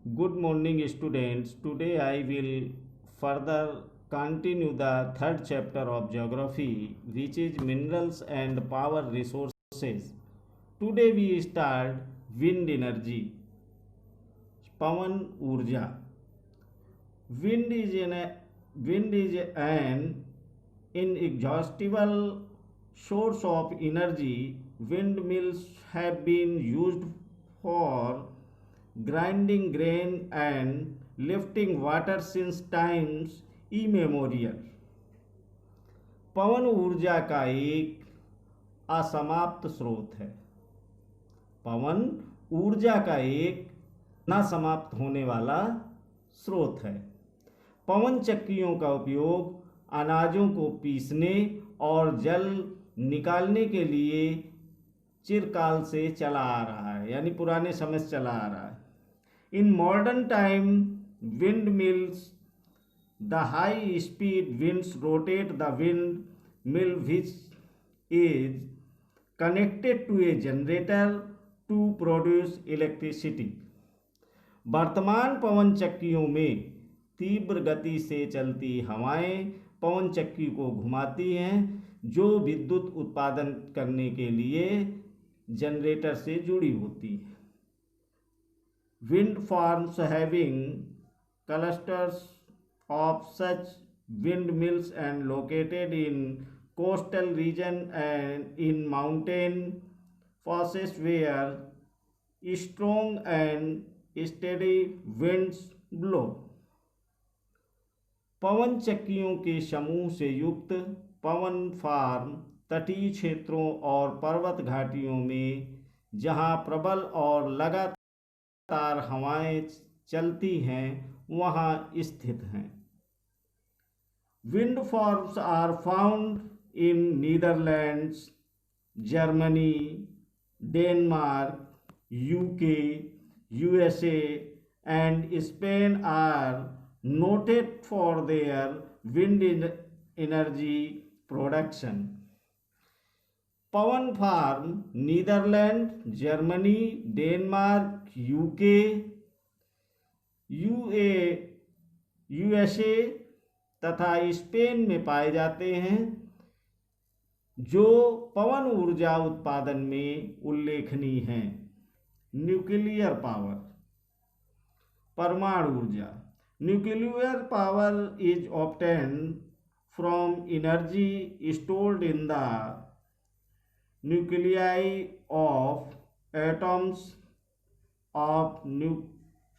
Good morning, students. Today I will further continue the third chapter of geography, which is minerals and power resources. Today we start wind energy, pawan urja. Wind is an inexhaustible source of energy. Windmills have been used for grinding grain and lifting water since times immemorial. पवन ऊर्जा का एक असमाप्त स्रोत है। पवन ऊर्जा का एक ना समाप्त होने वाला स्रोत है। पवन चक्कियों का उपयोग अनाजों को पीसने और जल निकालने के लिए चिरकाल से चला आ रहा है, यानी पुराने समय से चला आ रहा है। In modern time windmills the high speed winds rotate the windmill which is connected to a generator to produce electricity. वर्तमान पवन चक्कियों में तीव्र गति से चलती हवाएं पवन चक्की को घुमाती हैं, जो विद्युत उत्पादन करने के लिए जनरेटर से जुड़ी होती है। Wind farms having clusters of such windmills and located in coastal region and in mountain passes where strong and steady winds blow। पवन चक्कियों के समूह से युक्त पवन फार्म तटीय क्षेत्रों और पर्वत घाटियों में, जहां प्रबल और लगातार हवाएं चलती हैं, वहां स्थित हैं। Wind farms are found in Netherlands, Germany, Denmark, UK, USA and Spain are noted for their wind energy production। पवन farm Netherlands, Germany, Denmark, UK, USA तथा स्पेन में पाए जाते हैं, जो पवन ऊर्जा उत्पादन में उल्लेखनीय हैं। न्यूक्लियर पावर, परमाणु ऊर्जा। Nuclear power is obtained from energy stored in the nuclei of atoms of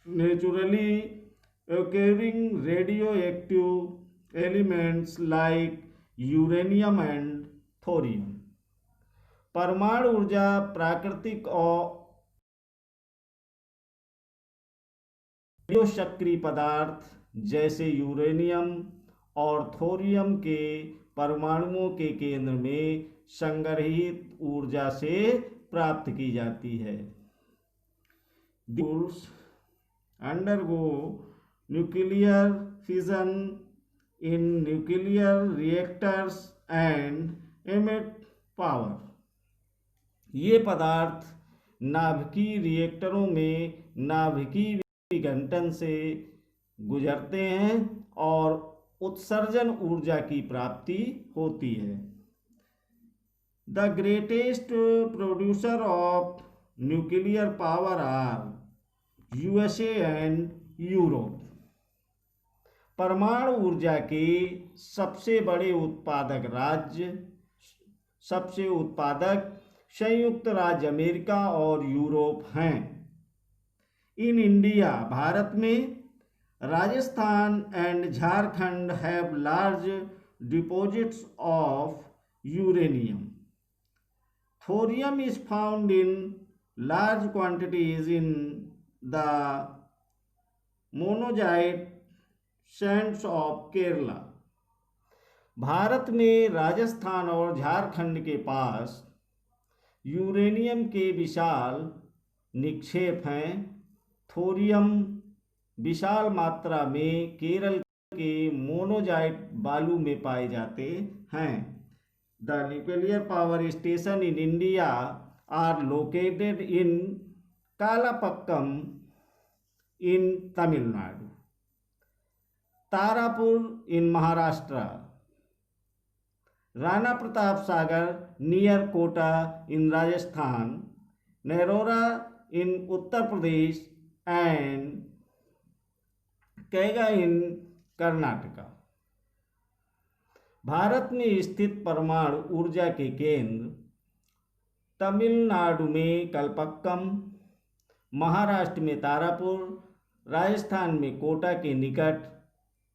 naturally occurring radioactive elements like uranium and thorium। परमाणु ऊर्जा प्राकृतिक और सक्रिय पदार्थ जैसे यूरेनियम और थोरियम के परमाणुओं के केंद्र में संग्रहित ऊर्जा से प्राप्त की जाती है। These undergo nuclear fission in nuclear reactors and emit power। ये पदार्थ नाभिकीय रिएक्टरों में नाभिकीय विघटन से गुजरते हैं और उत्सर्जन ऊर्जा की प्राप्ति होती है। The greatest producer of nuclear power are USA and Europe. परमाणु ऊर्जा के सबसे उत्पादक संयुक्त राज्य अमेरिका और यूरोप हैं। इन इंडिया, भारत में Rajasthan and Jharkhand have large deposits of uranium. Thorium is found in large quantities in the monazite Sands of Kerala. Bharat में राजस्थान और झारखंड के पास यूरेनियम के विशाल निक्षेप हैं। थोरियम विशाल मात्रा में केरल के मोनोजाइट बालू में पाए जाते हैं। The nuclear power station in India are located in Kalpakkam in Tamil Nadu, Tarapur in Maharashtra, Rana Pratap Sagar near Kota in Rajasthan, Narora in Uttar Pradesh, and Kaiga in Karnataka. Bharat में स्थित परमाणु ऊर्जा के केंद्र तमिलनाडु में कलपक्कम, महाराष्ट्र में तारापुर, राजस्थान में कोटा के निकट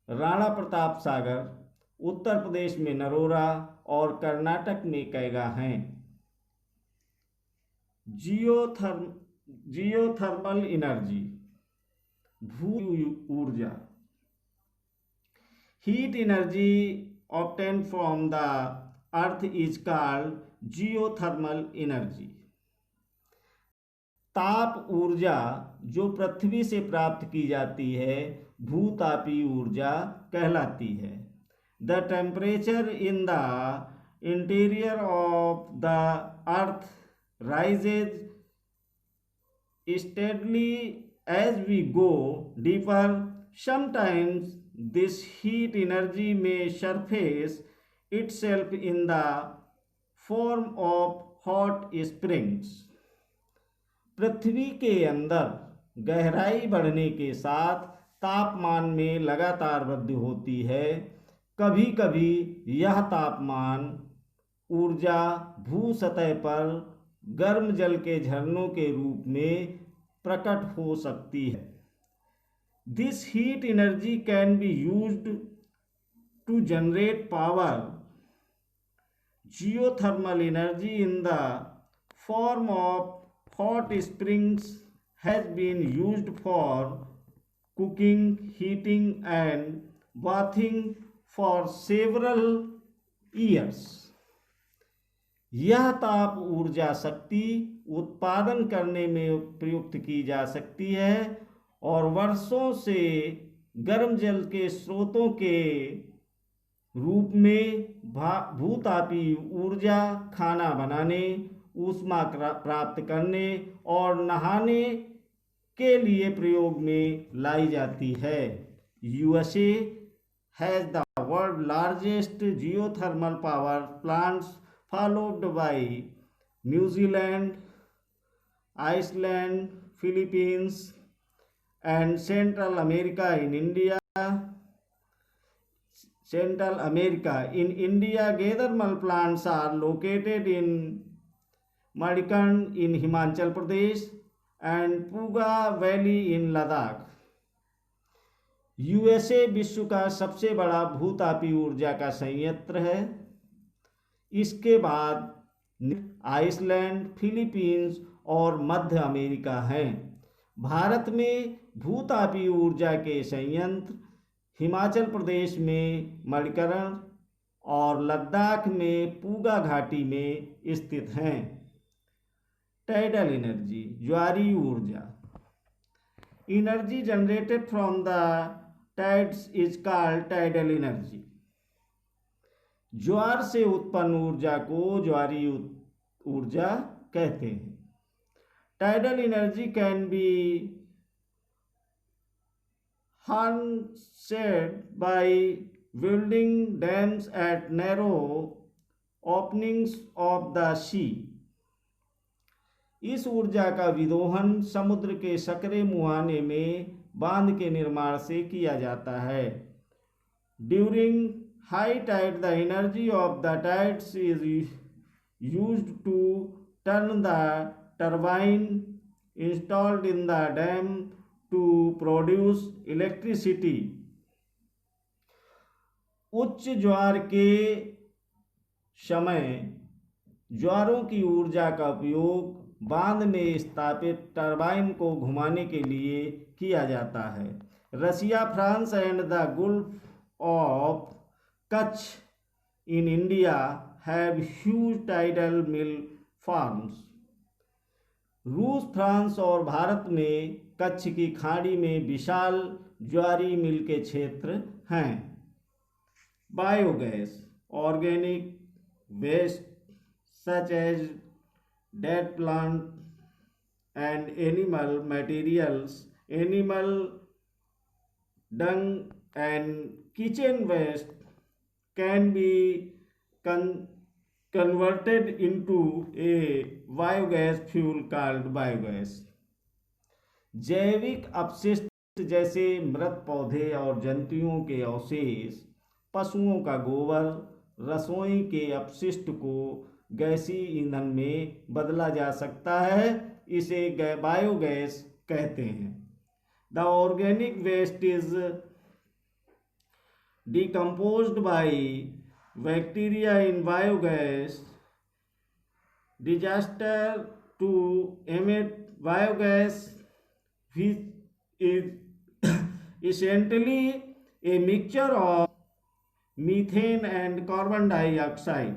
राणा प्रताप सागर, उत्तर प्रदेश में नरोरा और कर्नाटक में कैगा हैं। जियोथर्मल एनर्जी, भू ऊर्जा। Heat energy obtained from the earth is called geothermal energy. ताप ऊर्जा जो पृथ्वी से प्राप्त की जाती है भूतापीय ऊर्जा कहलाती है। The temperature in the interior of the earth rises steadily as we go deeper. Sometimes this heat energy may surface itself in the form of hot springs. पृथ्वी के अंदर गहराई बढ़ने के साथ तापमान में लगातार वृद्धि होती है। कभी कभी यह तापमान ऊर्जा भू सतह पर गर्म जल के झरनों के रूप में प्रकट हो सकती है। This heat energy can be used to generate power. Geothermal energy in the form of hot springs has been used for cooking, heating and bathing for several years. यह ताप ऊर्जा शक्ति उत्पादन करने में प्रयुक्त की जा सकती है और वर्षों से गर्म जल के स्रोतों के रूप में भूतापीय ऊर्जा खाना बनाने, ऊष्मा प्राप्त करने और नहाने के लिए प्रयोग में लाई जाती है। USA has the world's largest geothermal power plants, followed by New Zealand, Iceland, Philippines, and Central America. In India, geothermal plants are located in Madikand in Himachal Pradesh and Puga Valley in Ladakh. USA विश्व का सबसे बड़ा भूतापीय ऊर्जा का संयंत्र है। इसके बाद आइसलैंड, फिलीपींस और मध्य अमेरिका हैं। भारत में भूतापीय ऊर्जा के संयंत्र हिमाचल प्रदेश में मणिकर्ण और लद्दाख में पूगा घाटी में स्थित हैं। टाइडल एनर्जी, ज्वारीय ऊर्जा। Energy generated from the tides is called tidal energy. ज्वार से उत्पन्न ऊर्जा को ज्वारीय ऊर्जा कहते हैं। Tidal energy can be harnessed by building dams at narrow openings of the sea. इस ऊर्जा का विदोहन समुद्र के सकरे मुहाने में बांध के निर्माण से किया जाता है। During high tide the energy of the tides is used to turn the turbine installed in the dam to produce electricity. उच्च ज्वार के समय ज्वारों की ऊर्जा का उपयोग बांध में स्थापित टरबाइन को घुमाने के लिए किया जाता है। Russia, France and the Gulf of Kutch in India have huge tidal mill farms. रूस, फ्रांस और भारत में कच्छ की खाड़ी में विशाल ज्वारीय मिल के क्षेत्र हैं। Biogas, organic waste such as dead plant and animal materials animal dung and kitchen waste can be con- converted into a biogas fuel called biogas. जैविक अपशिष्ट जैसे मृत पौधे और जंतुओं के अवशेष, पशुओं का गोबर, रसोई के अपशिष्ट को गैसीय ईंधन में बदला जा सकता है। इसे बायोगैस कहते हैं। The organic waste is decomposed by bacteria in biogas digester to emit biogas, which is essentially a mixture of methane and carbon dioxide.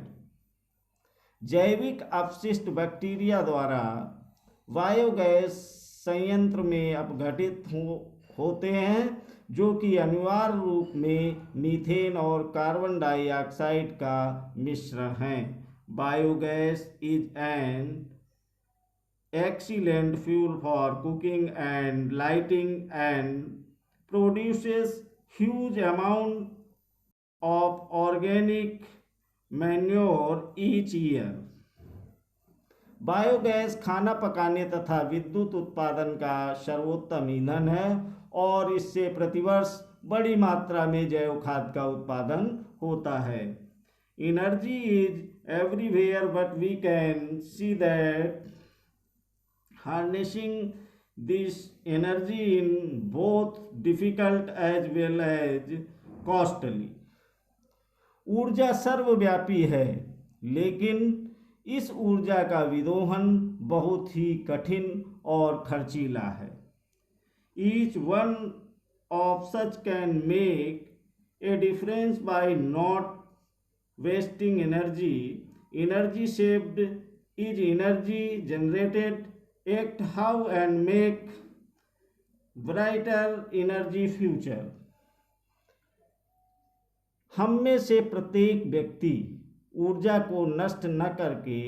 जैविक अपशिष्ट बैक्टीरिया द्वारा बायोगैस संयंत्र में अपघटित होते हैं, जो कि अनिवार्य रूप में मीथेन और कार्बन डाइऑक्साइड का मिश्रण है। Biogas is an excellent fuel for cooking and lighting and produces huge amount of organic manure each year. Biogas खाना पकाने तथा विद्युत उत्पादन का सर्वोत्तम ईंधन है और इससे प्रतिवर्ष बड़ी मात्रा में जैव खाद का उत्पादन होता है। Energy is everywhere but we can see that harnessing this energy in both difficult as well as costly. ऊर्जा सर्वव्यापी है, लेकिन इस ऊर्जा का विदोहन बहुत ही कठिन और खर्चीला है। Each one of such can make a difference by not wasting energy. Energy saved is energy generated. Act how and make brighter energy future. हम में से प्रत्येक व्यक्ति ऊर्जा को नष्ट न करके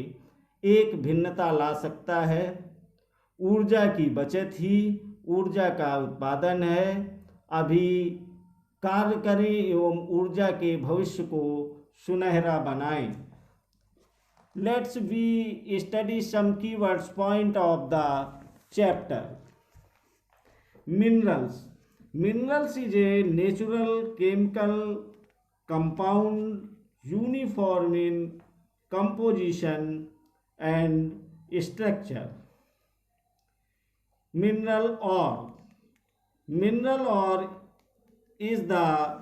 एक भिन्नता ला सकता है। ऊर्जा की बचत ही ऊर्जा का उत्पादन है। अभी कार्य करें एवं ऊर्जा के भविष्य को सुनहरा बनाएं। Let's we study some keywords point of the chapter. Minerals. Minerals is a natural chemical compound uniform in composition and structure. Mineral ore. Mineral ore is the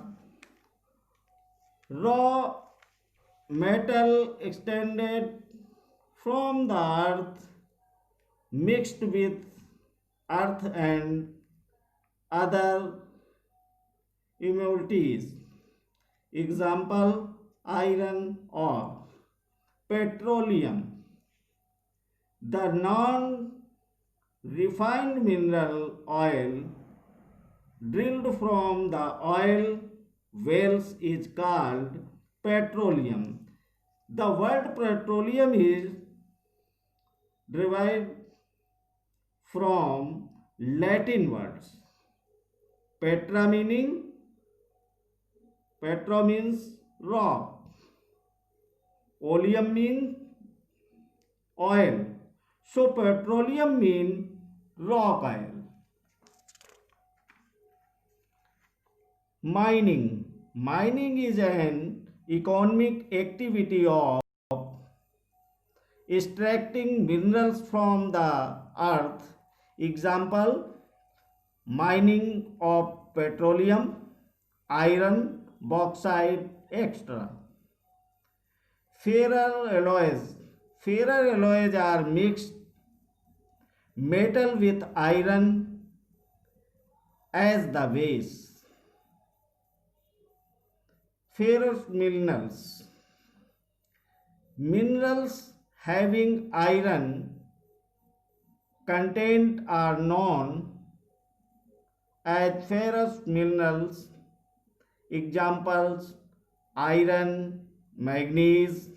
raw metal extended from the earth mixed with earth and other impurities. Example: iron ore. Petroleum. The non-refined mineral oil drilled from the oil wells is called petroleum. The word petroleum is derived from Latin words. Petra means rock. Oleum means oil. So petroleum means rock oil. Mining is an economic activity of extracting minerals from the earth. Example: mining of petroleum, iron, bauxite, etc. Ferro alloys are mixed metal with iron as the base. Ferrous minerals having iron content are known as ferrous minerals. Examples: iron, manganese.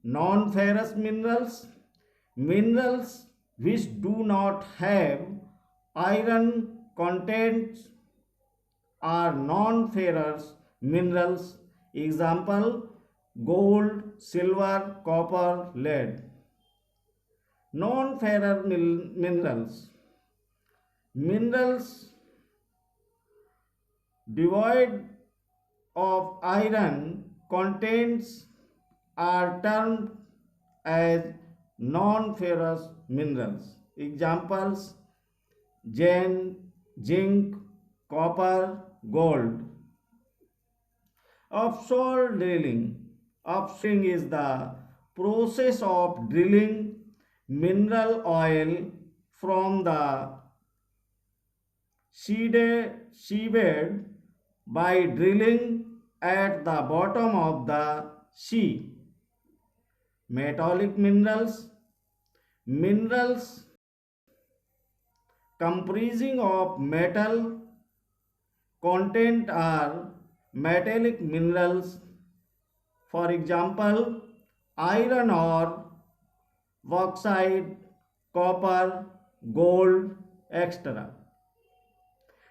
Non-ferrous minerals which do not have iron contents are non-ferrous minerals. Example: gold, silver, copper, lead. Non-ferrous minerals: minerals devoid of iron contents are termed as non-ferrous minerals. Examples: zinc, copper, gold. Offshore drilling. Offshore is the process of drilling mineral oil from the seabed by drilling at the bottom of the sea. Metallic minerals. Minerals comprising of metal content are metallic minerals. For example, iron ore, bauxite, copper, gold, etc.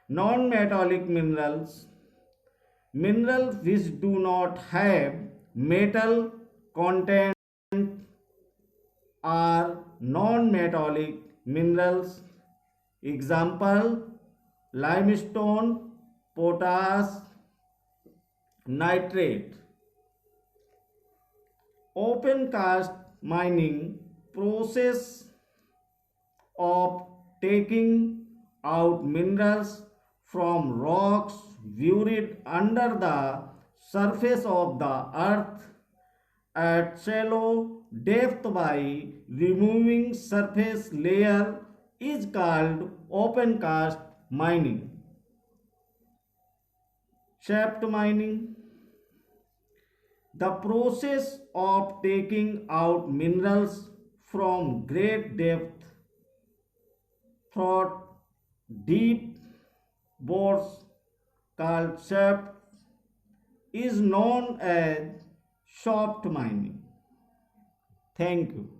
Non-metallic minerals. Minerals which do not have metal content are non-metallic minerals. Example: limestone, potash, nitrate. Open cast mining process of taking out minerals from rocks buried under the surface of the earth at shallow depth by removing surface layer is called open cast mining. Shaft mining: the process of taking out minerals from great depth through deep bores called shaft is known as shaft mining. Thank you.